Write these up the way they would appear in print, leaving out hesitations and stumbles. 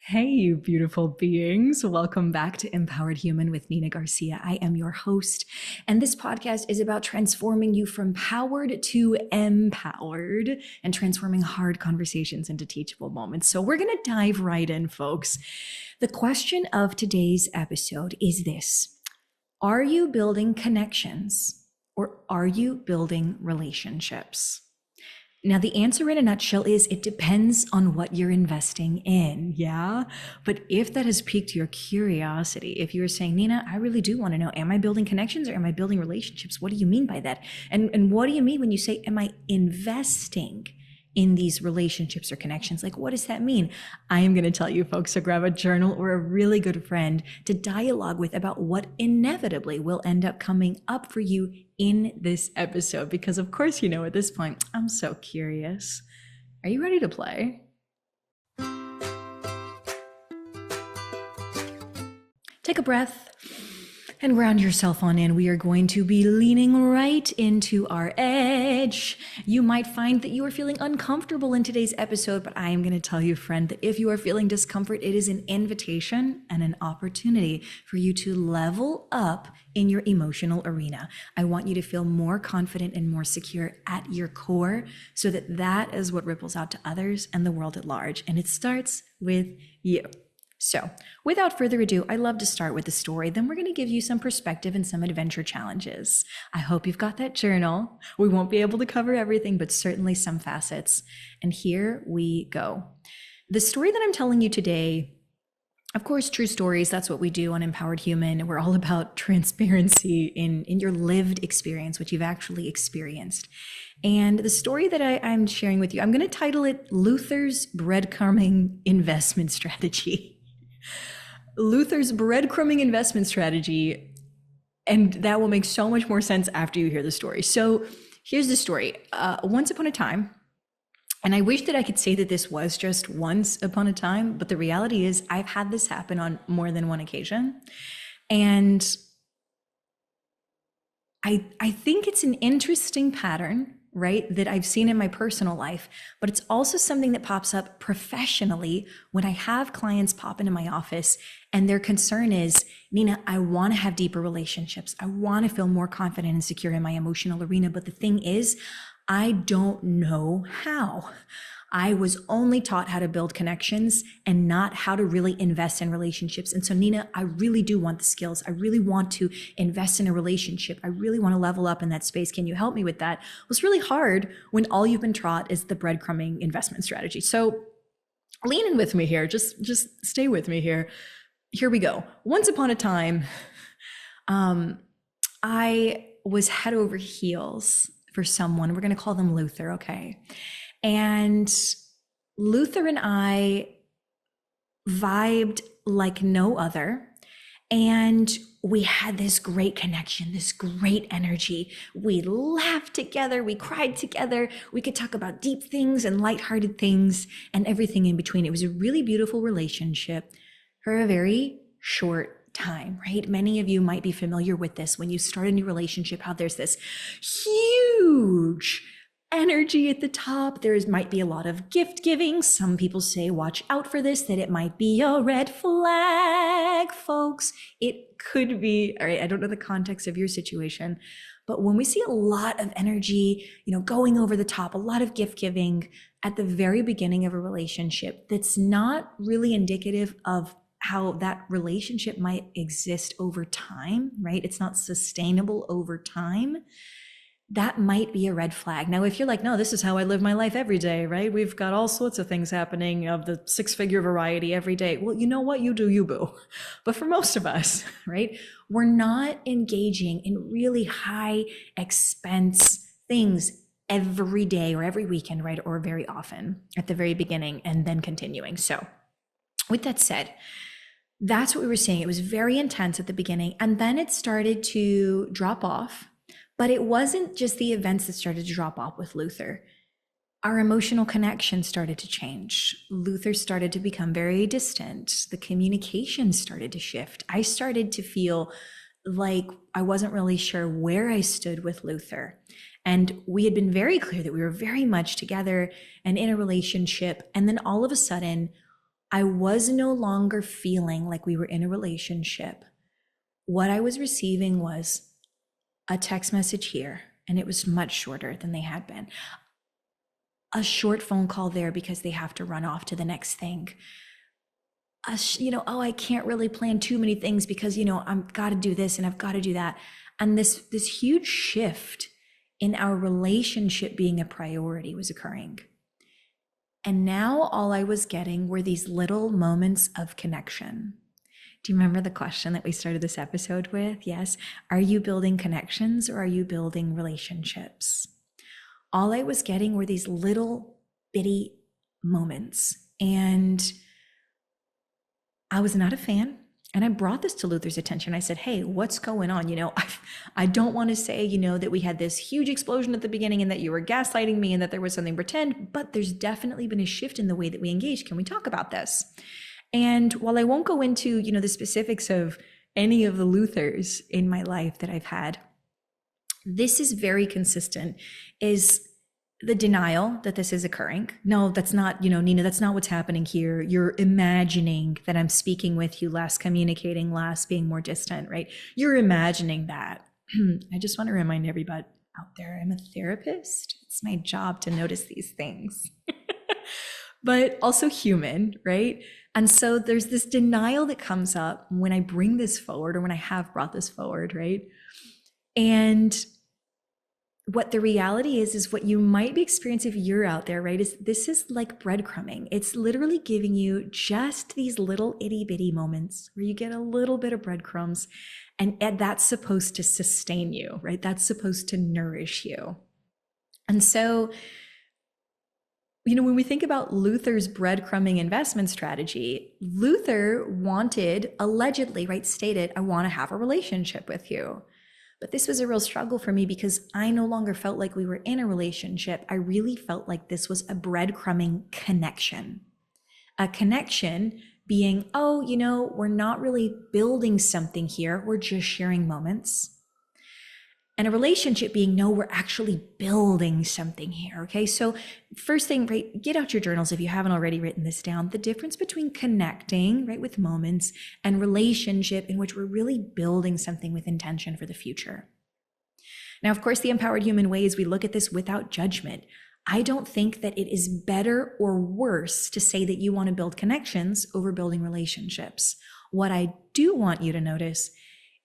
Hey, you beautiful beings. Welcome back to Empowered Human with Nina Garcia. I am your host, and this podcast is about transforming you from powered to empowered and transforming hard conversations into teachable moments. So we're going to dive right in, folks. The question of today's episode is this: are you building connections or are you building relationships? Now, the answer in a nutshell is it depends on what you're investing in, yeah? But if that has piqued your curiosity, if you're saying, Nina, I really do want to know, am I building connections or am I building relationships? What do you mean by that? And what do you mean when you say, am I investing in these relationships or connections? Like, what does that mean? I am going to tell you, folks, to grab a journal or a really good friend to dialogue with about what inevitably will end up coming up for you in this episode. Because of course, you know, at this point, I'm so curious. Are you ready to play? Take a breath and ground yourself on in. We are going to be leaning right into our edge. You might find that you are feeling uncomfortable in today's episode, but I am going to tell you, friend, that if you are feeling discomfort, it is an invitation and an opportunity for you to level up in your emotional arena. I want you to feel more confident and more secure at your core so that that is what ripples out to others and the world at large. And it starts with you. So without further ado, I love to start with a story. Then we're going to give you some perspective and some adventure challenges. I hope you've got that journal. We won't be able to cover everything, but certainly some facets. And here we go. The story that I'm telling you today, of course, true stories, that's what we do on Empowered Human. We're all about transparency in your lived experience, what you've actually experienced. And the story that I'm sharing with you, I'm going to title it Luther's Breadcrumbing Investment Strategy. Luther's breadcrumbing investment strategy, and that will make so much more sense after you hear the story. So here's the story. Once upon a time, and I wish that I could say that this was just once upon a time, but the reality is I've had this happen on more than one occasion. And I think it's an interesting pattern, right, that I've seen in my personal life, but it's also something that pops up professionally when I have clients pop into my office and their concern is, Nina, I want to have deeper relationships. I want to feel more confident and secure in my emotional arena. But the thing is, I don't know how. I was only taught how to build connections and not how to really invest in relationships. And so, Nina, I really do want the skills. I really want to invest in a relationship. I really want to level up in that space. Can you help me with that? Well, it's really hard when all you've been taught is the breadcrumbing investment strategy. So lean in with me here. Just stay with me here. Here we go. Once upon a time, I was head over heels for someone. We're going to call them Luther, okay? And Luther and I vibed like no other. And we had this great connection, this great energy. We laughed together. We cried together. We could talk about deep things and lighthearted things and everything in between. It was a really beautiful relationship for a very short time, right? Many of you might be familiar with this. When you start a new relationship, how there's this huge energy at the top. Might be a lot of gift giving. Some people say, watch out for this, that it might be a red flag, folks. It could be, all right, I don't know the context of your situation, but when we see a lot of energy, going over the top, a lot of gift giving at the very beginning of a relationship, that's not really indicative of how that relationship might exist over time, right? It's not sustainable over time. That might be a red flag. Now, if you're like, no, this is how I live my life every day, right? We've got all sorts of things happening of the 6-figure variety every day. Well, you know what? You do you, boo. But for most of us, right, we're not engaging in really high expense things every day or every weekend, right? Or very often at the very beginning and then continuing. So with that said, that's what we were seeing. It was very intense at the beginning, and then it started to drop off. But it wasn't just the events that started to drop off with Luther. Our emotional connection started to change. Luther started to become very distant. The communication started to shift. I started to feel like I wasn't really sure where I stood with Luther. And we had been very clear that we were very much together and in a relationship. And then all of a sudden, I was no longer feeling like we were in a relationship. What I was receiving was a text message here, and it was much shorter than they had been. A short phone call there because they have to run off to the next thing. Oh, I can't really plan too many things because, I've got to do this and I've got to do that. And this huge shift in our relationship being a priority was occurring. And now all I was getting were these little moments of connection. Do you remember the question that we started this episode with? Yes. Are you building connections or are you building relationships? All I was getting were these little bitty moments. And I was not a fan. And I brought this to Luther's attention. I said, hey, what's going on? I don't want to say, that we had this huge explosion at the beginning and that you were gaslighting me and that there was something pretend, but there's definitely been a shift in the way that we engage. Can we talk about this? And while I won't go into, the specifics of any of the Luthers in my life that I've had, this is very consistent, is the denial that this is occurring. No, that's not, Nina, that's not what's happening here. You're imagining that I'm speaking with you less, communicating less, being more distant, right? You're imagining that. I just want to remind everybody out there, I'm a therapist. It's my job to notice these things, but also human, right? And so there's this denial that comes up when I bring this forward or when I have brought this forward, right? And what the reality is what you might be experiencing if you're out there, right? This is like breadcrumbing. It's literally giving you just these little itty bitty moments where you get a little bit of breadcrumbs, and that's supposed to sustain you, right? That's supposed to nourish you. And so, when we think about Luther's breadcrumbing investment strategy, Luther wanted, allegedly, right, stated, I want to have a relationship with you. But this was a real struggle for me because I no longer felt like we were in a relationship. I really felt like this was a breadcrumbing connection. A connection being, we're not really building something here. We're just sharing moments. And a relationship being, no, we're actually building something here, okay? So first thing, right, get out your journals if you haven't already written this down. The difference between connecting, right, with moments and relationship in which we're really building something with intention for the future. Now, of course, the Empowered Human Way is we look at this without judgment. I don't think that it is better or worse to say that you want to build connections over building relationships. What I do want you to notice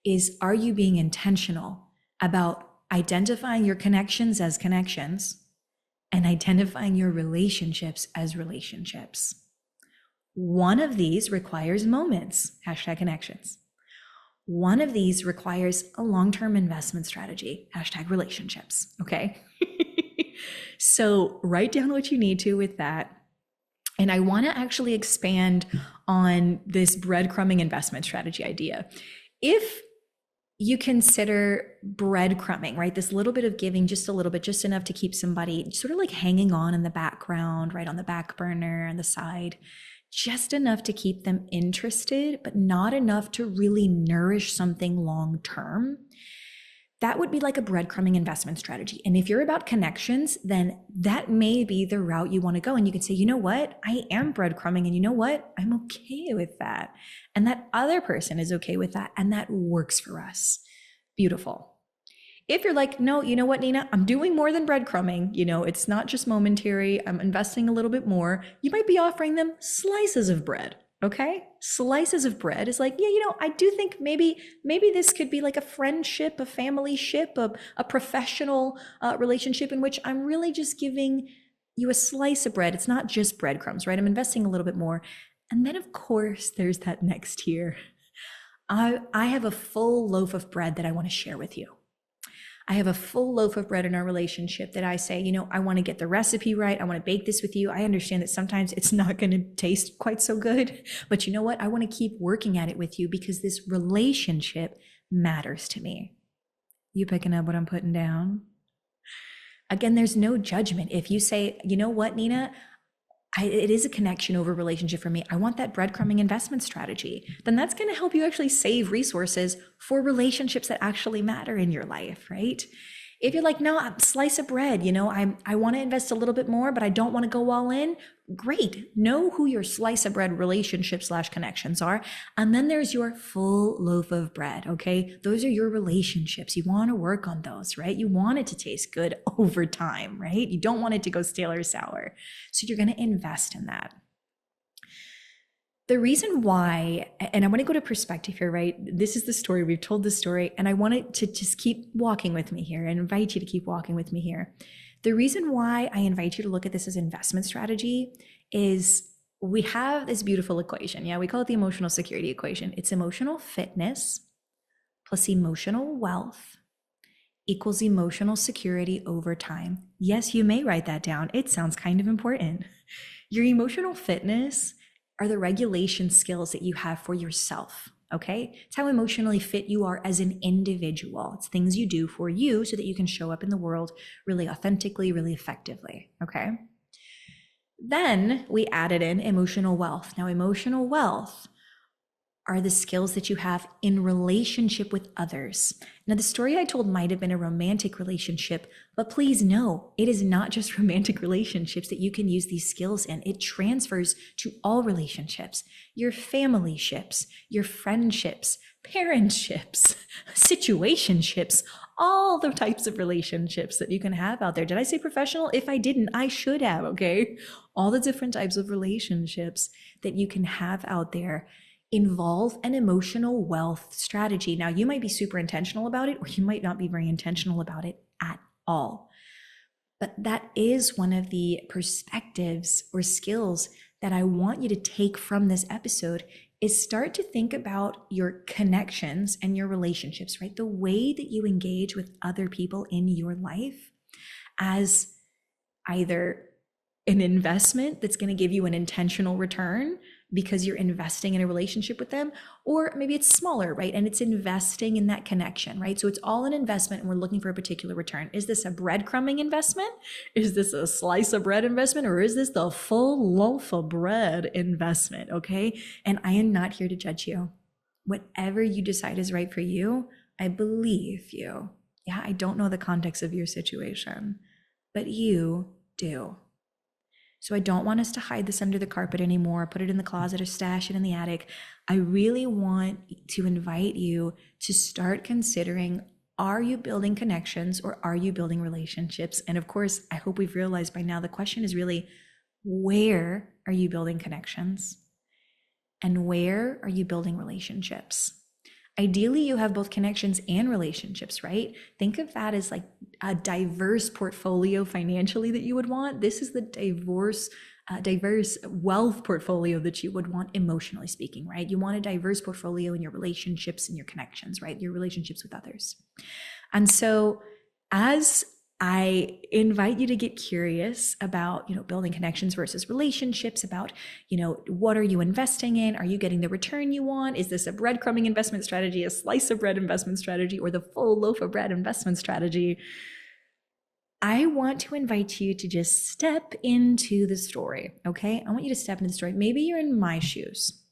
is, are you being intentional about identifying your connections as connections and identifying your relationships as relationships? One of these requires moments, #connections. One of these requires a long-term investment strategy, #relationships, okay? So write down what you need to with that. And I want to actually expand on this breadcrumbing investment strategy idea. If you consider breadcrumbing, right? This little bit of giving, just a little bit, just enough to keep somebody sort of like hanging on in the background, right? On the back burner, on the side, just enough to keep them interested, but not enough to really nourish something long-term. That would be like a breadcrumbing investment strategy. And if you're about connections, then that may be the route you want to go. And you can say, you know what? I am breadcrumbing, and you know what? I'm okay with that. And that other person is okay with that. And that works for us. Beautiful. If you're like, no, you know what, Nina? I'm doing more than breadcrumbing. It's not just momentary. I'm investing a little bit more. You might be offering them slices of bread. Okay, slices of bread is like, yeah, I do think maybe this could be like a friendship, a family ship, a professional relationship in which I'm really just giving you a slice of bread. It's not just breadcrumbs, right? I'm investing a little bit more. And then of course, there's that next tier. I have a full loaf of bread that I want to share with you. I have a full loaf of bread in our relationship that I say, I want to get the recipe right. I want to bake this with you. I understand that sometimes it's not going to taste quite so good, but you know what? I want to keep working at it with you because this relationship matters to me. You picking up what I'm putting down? Again, there's no judgment. If you say, you know what, Nina, it is a connection over relationship for me. I want that breadcrumbing investment strategy. Then that's going to help you actually save resources for relationships that actually matter in your life, right? If you're like, no, a slice of bread, I want to invest a little bit more, but I don't want to go all in. Great. Know who your slice of bread relationship / connections are. And then there's your full loaf of bread. Okay. Those are your relationships. You want to work on those, right? You want it to taste good over time, right? You don't want it to go stale or sour. So you're going to invest in that. The reason why, and I want to go to perspective here, right? This is the story. We've told the story, and I wanted to just keep walking with me here and invite you to keep walking with me here. The reason why I invite you to look at this as investment strategy is we have this beautiful equation. Yeah, we call it the emotional security equation. It's emotional fitness plus emotional wealth equals emotional security over time. Yes, you may write that down. It sounds kind of important. Your emotional fitness are the regulation skills that you have for yourself, okay? It's how emotionally fit you are as an individual. It's things you do for you so that you can show up in the world really authentically, really effectively, okay? Then we added in emotional wealth. Now, emotional wealth are the skills that you have in relationship with others. Now, the story I told might have been a romantic relationship, but please know it is not just romantic relationships that you can use these skills in. It transfers to all relationships, your family ships, your friendships, parentships, situationships, all the types of relationships that you can have out there. Did I say professional? If I didn't, I should have, okay? All the different types of relationships that you can have out there involve an emotional wealth strategy. Now, you might be super intentional about it, or you might not be very intentional about it at all. But that is one of the perspectives or skills that I want you to take from this episode is start to think about your connections and your relationships, right? The way that you engage with other people in your life as either an investment that's going to give you an intentional return because you're investing in a relationship with them, or maybe it's smaller, right? And it's investing in that connection, right? So it's all an investment and we're looking for a particular return. Is this a breadcrumbing investment? Is this a slice of bread investment? Or is this the full loaf of bread investment? Okay. And I am not here to judge you. Whatever you decide is right for you, I believe you. Yeah, I don't know the context of your situation, but you do. So I don't want us to hide this under the carpet anymore, put it in the closet or stash it in the attic. I really want to invite you to start considering, are you building connections or are you building relationships? And of course, I hope we've realized by now the question is really, where are you building connections? And where are you building relationships? Ideally, you have both connections and relationships, right? Think of that as like a diverse portfolio financially that you would want. This is the diverse wealth portfolio that you would want emotionally speaking, right? You want a diverse portfolio in your relationships and your connections, right? Your relationships with others. And so as I invite you to get curious about, building connections versus relationships, about, what are you investing in? Are you getting the return you want? Is this a breadcrumbing investment strategy, a slice of bread investment strategy, or the full loaf of bread investment strategy? I want to invite you to just step into the story, okay? I want you to step into the story. Maybe you're in my shoes,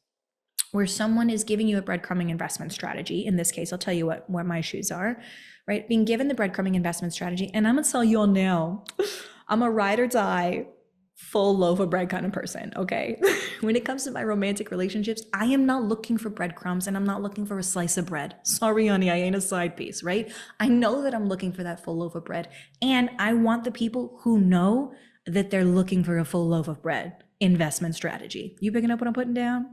where someone is giving you a breadcrumbing investment strategy. In this case, I'll tell you what my shoes are, right? Being given the breadcrumbing investment strategy. And I'm going to tell you all now, I'm a ride or die, full loaf of bread kind of person, okay? When it comes to my romantic relationships, I am not looking for breadcrumbs and I'm not looking for a slice of bread. Sorry, honey, I ain't a side piece, right? I know that I'm looking for that full loaf of bread. And I want the people who know that they're looking for a full loaf of bread investment strategy. You picking up what I'm putting down?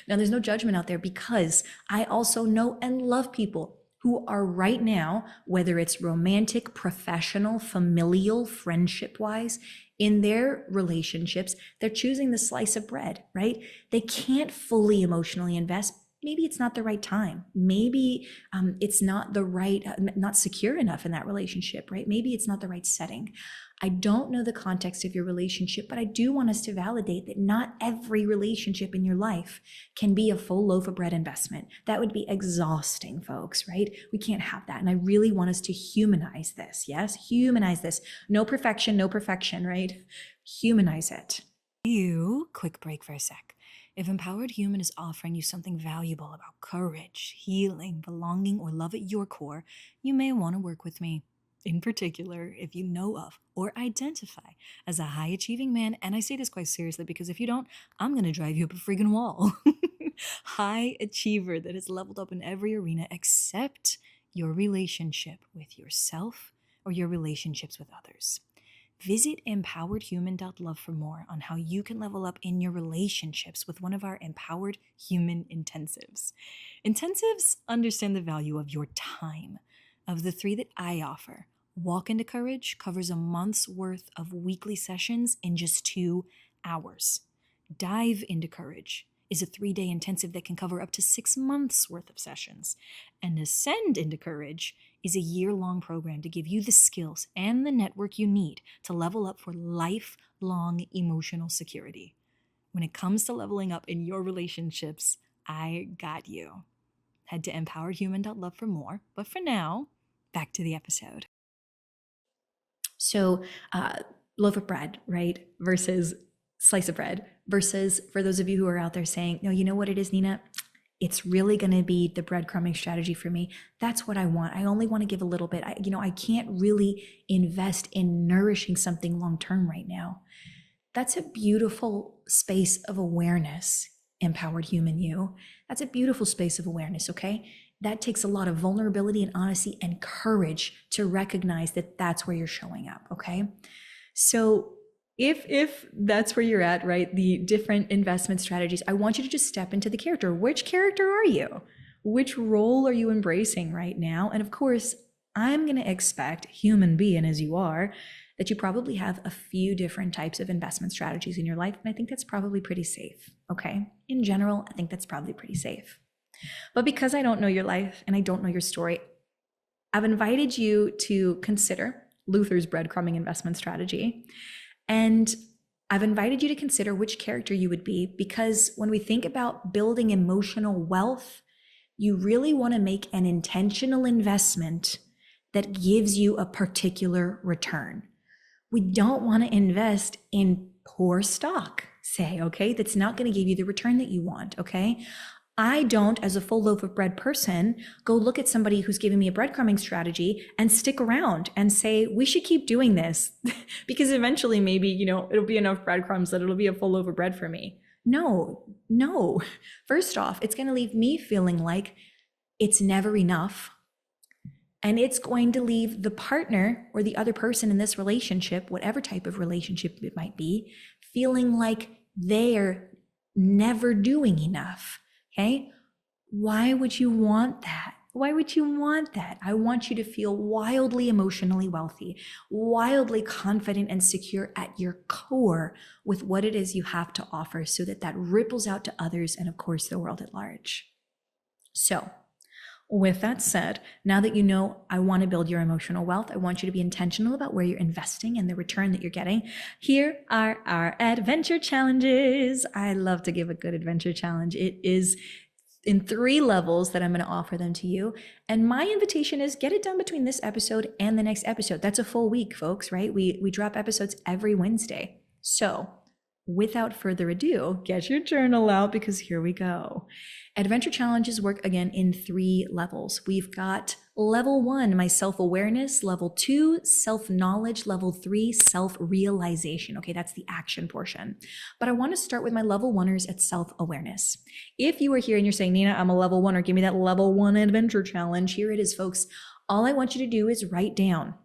Now, there's no judgment out there because I also know and love people who are right now, whether it's romantic, professional, familial, friendship-wise, in their relationships, they're choosing the slice of bread, right? They can't fully emotionally invest. Maybe it's not the right time. Maybe it's not the right, not secure enough in that relationship, right? Maybe it's not the right setting. I don't know the context of your relationship, but I do want us to validate that not every relationship in your life can be a full loaf of bread investment. That would be exhausting, folks, right? We can't have that. And I really want us to humanize this. Yes, humanize this. No perfection, right? Humanize it. Quick break for a sec. If Empowered Human is offering you something valuable about courage, healing, belonging, or love at your core, you may want to work with me. in particular, if you know of or identify as a high achieving man, and I say this quite seriously because if you don't, I'm going to drive you up a friggin' wall. High achiever that has leveled up in every arena except your relationship with yourself or your relationships with others. Visit empoweredhuman.love for more on how you can level up in your relationships with one of our Empowered Human intensives. Intensives understand the value of your time. Of the 3 that I offer, Walk into Courage covers a month's worth of weekly sessions in just 2 hours. Dive into Courage is a 3-day intensive that can cover up to 6 months worth of sessions. And Ascend into Courage is a year-long program to give you the skills and the network you need to level up for lifelong emotional security. When it comes to leveling up in your relationships, I got you. Head to empoweredhuman.love for more. But for now, back to the episode. So, loaf of bread, right? Versus slice of bread. Versus for those of you who are out there saying, no, you know what it is, Nina? It's really going to be the breadcrumbing strategy for me. That's what I want. I only want to give a little bit. I can't really invest in nourishing something long-term right now. That's a beautiful space of awareness, empowered human you. That's a beautiful space of awareness, okay? That takes a lot of vulnerability and honesty and courage to recognize that that's where you're showing up, okay? So if that's where you're at, right, the different investment strategies, I want you to just step into the character. Which character are you? Which role are you embracing right now? And of course, I'm going to expect, human being as you are, that you probably have a few different types of investment strategies in your life. And I think that's probably pretty safe, okay? In general, I think that's probably pretty safe. But because I don't know your life and I don't know your story, I've invited you to consider Luther's breadcrumbing investment strategy. And I've invited you to consider which character you would be, because when we think about building emotional wealth, you really want to make an intentional investment that gives you a particular return. We don't want to invest in poor stock, say, okay? That's not going to give you the return that you want, okay? I don't, as a full loaf of bread person, go look at somebody who's giving me a breadcrumbing strategy and stick around and say, we should keep doing this because eventually maybe, it'll be enough breadcrumbs that it'll be a full loaf of bread for me. No. First off, it's going to leave me feeling like it's never enough. And it's going to leave the partner or the other person in this relationship, whatever type of relationship it might be, feeling like they're never doing enough. Okay? Why would you want that? Why would you want that? I want you to feel wildly emotionally wealthy, wildly confident and secure at your core with what it is you have to offer so that that ripples out to others and, of course, the world at large. So, with that said, now that you know I want to build your emotional wealth, I want you to be intentional about where you're investing and the return that you're getting. Here are our adventure challenges. I love to give a good adventure challenge. It is in 3 levels that I'm going to offer them to you. And my invitation is get it done between this episode and the next episode. That's a full week, folks, right? We drop episodes every Wednesday. So without further ado, get your journal out because here we go. Adventure challenges work again in 3 levels. We've got level 1, my self-awareness, level 2, self-knowledge, level 3, self-realization. Okay, that's the action portion. But I want to start with my level 1ers at self-awareness. If you are here and you're saying, Nina, I'm a level 1er, give me that level 1 adventure challenge. Here it is, folks. All I want you to do is write down,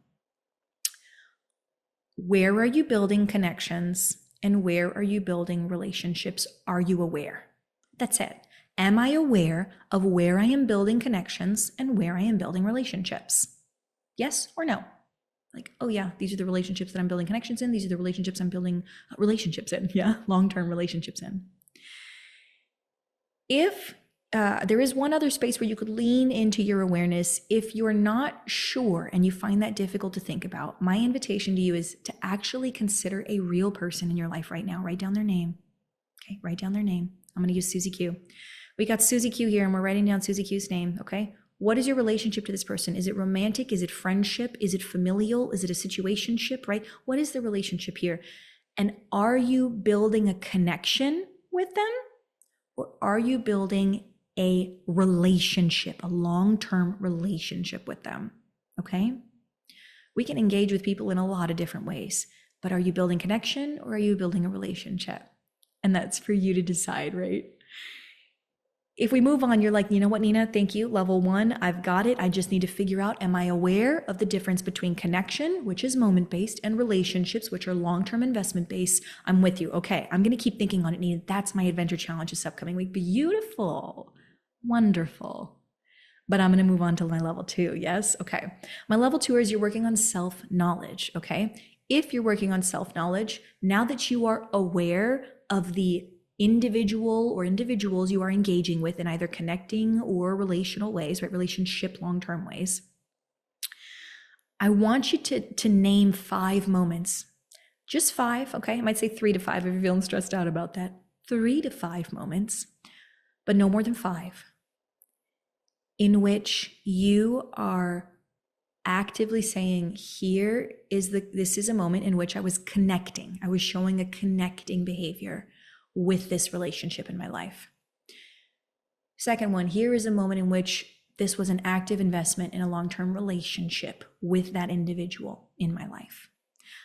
where are you building connections and where are you building relationships? Are you aware? That's it. Am I aware of where I am building connections and where I am building relationships? Yes or no? Like, oh yeah, these are the relationships that I'm building connections in. These are the relationships I'm building relationships in. Yeah, long-term relationships in. If there is one other space where you could lean into your awareness, if you're not sure and you find that difficult to think about, my invitation to you is to actually consider a real person in your life right now. Write down their name. Okay, write down their name. I'm going to use Susie Q. We got Susie Q here and we're writing down Susie Q's name, okay? What is your relationship to this person? Is it romantic? Is it friendship? Is it familial? Is it a situationship, right? What is the relationship here? And are you building a connection with them? Or are you building a relationship, a long-term relationship with them, okay? We can engage with people in a lot of different ways, but are you building connection or are you building a relationship? And that's for you to decide, right? If we move on, you're like, you know what, Nina, thank you. Level 1, I've got it. I just need to figure out, am I aware of the difference between connection, which is moment-based, and relationships, which are long-term investment-based? I'm with you. Okay, I'm going to keep thinking on it, Nina. That's my adventure challenge this upcoming week. Beautiful. Wonderful. But I'm going to move on to my level 2. Yes? Okay. My level 2 is you're working on self-knowledge. Okay. If you're working on self-knowledge, now that you are aware of the individual or individuals you are engaging with in either connecting or relational ways, right? Relationship long-term ways. I want you to name 5 moments, just 5. Okay. I might say 3 to 5 if you're feeling stressed out about that. 3 to 5 moments, but no more than 5, in which you are actively saying, this is a moment in which I was connecting. I was showing a connecting behavior with this relationship in my life. Second one, here is a moment in which this was an active investment in a long-term relationship with that individual in my life.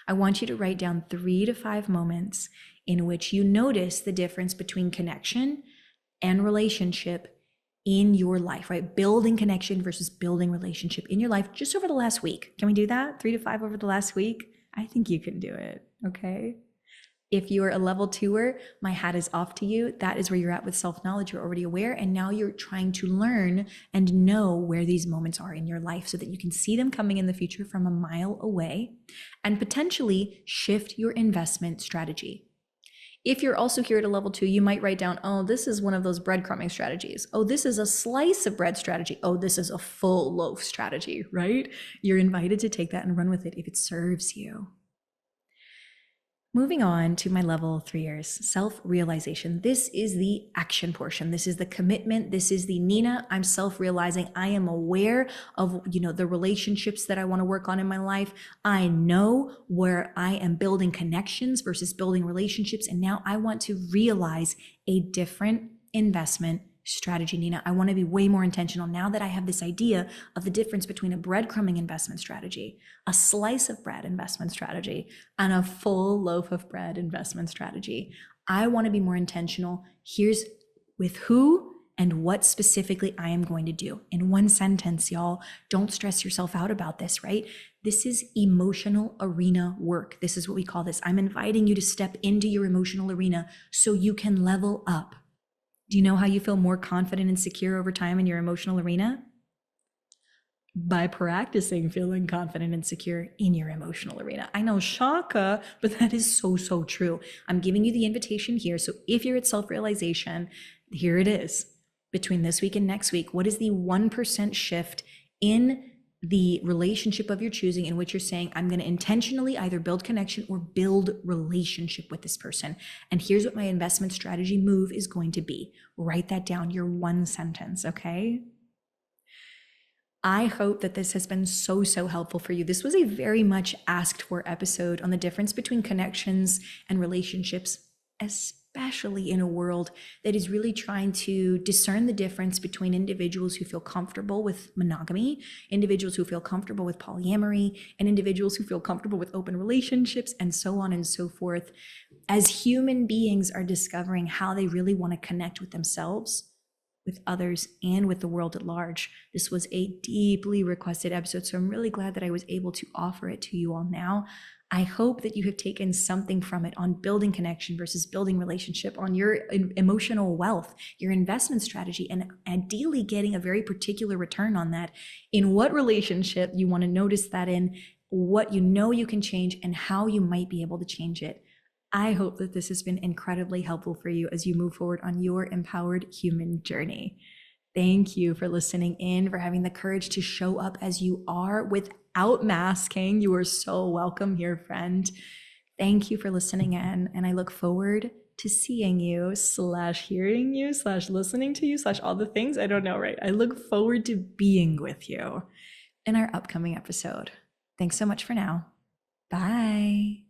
I want you to write down 3 to 5 moments in which you notice the difference between connection and relationship in your life, right? Building connection versus building relationship in your life just over the last week. Can we do that? 3 to 5 over the last week? I think you can do it, okay? If you're a level 2er, my hat is off to you. That is where you're at with self-knowledge. You're already aware, and now you're trying to learn and know where these moments are in your life so that you can see them coming in the future from a mile away and potentially shift your investment strategy. If you're also here at a level 2, you might write down, oh, this is one of those breadcrumbing strategies. Oh, this is a slice of bread strategy. Oh, this is a full loaf strategy, right? You're invited to take that and run with it if it serves you. Moving on to my level 3ers, self-realization. This is the action portion. This is the commitment. This is the Nina, I'm self-realizing. I am aware of, the relationships that I want to work on in my life. I know where I am building connections versus building relationships. And now I want to realize a different investment strategy, Nina. I want to be way more intentional now that I have this idea of the difference between a breadcrumbing investment strategy, a slice of bread investment strategy, and a full loaf of bread investment strategy. I want to be more intentional. Here's with who and what specifically I am going to do. In one sentence, y'all, don't stress yourself out about this, right? This is emotional arena work. This is what we call this. I'm inviting you to step into your emotional arena so you can level up. Do you know how you feel more confident and secure over time in your emotional arena? By practicing feeling confident and secure in your emotional arena. I know, shaka, but that is so, so true. I'm giving you the invitation here. So if you're at self-realization, here it is. Between this week and next week, what is the 1% shift in the relationship of your choosing in which you're saying, I'm going to intentionally either build connection or build relationship with this person. And here's what my investment strategy move is going to be. Write that down, your 1 sentence, okay? I hope that this has been so, so helpful for you. This was a very much asked for episode on the difference between connections and relationships, especially in a world that is really trying to discern the difference between individuals who feel comfortable with monogamy, individuals who feel comfortable with polyamory, and individuals who feel comfortable with open relationships, and so on and so forth. As human beings are discovering how they really want to connect with themselves, with others, and with the world at large. This was a deeply requested episode, so I'm really glad that I was able to offer it to you all now. I hope that you have taken something from it on building connection versus building relationship, on your emotional wealth, your investment strategy, and ideally getting a very particular return on that, in what relationship you want to notice that in, what you know you can change, and how you might be able to change it. I hope that this has been incredibly helpful for you as you move forward on your empowered human journey. Thank you for listening in, for having the courage to show up as you are without masking. You are so welcome here, friend. Thank you for listening in, and I look forward to seeing you / hearing you / listening to you / all the things. I don't know, right? I look forward to being with you in our upcoming episode. Thanks so much for now. Bye.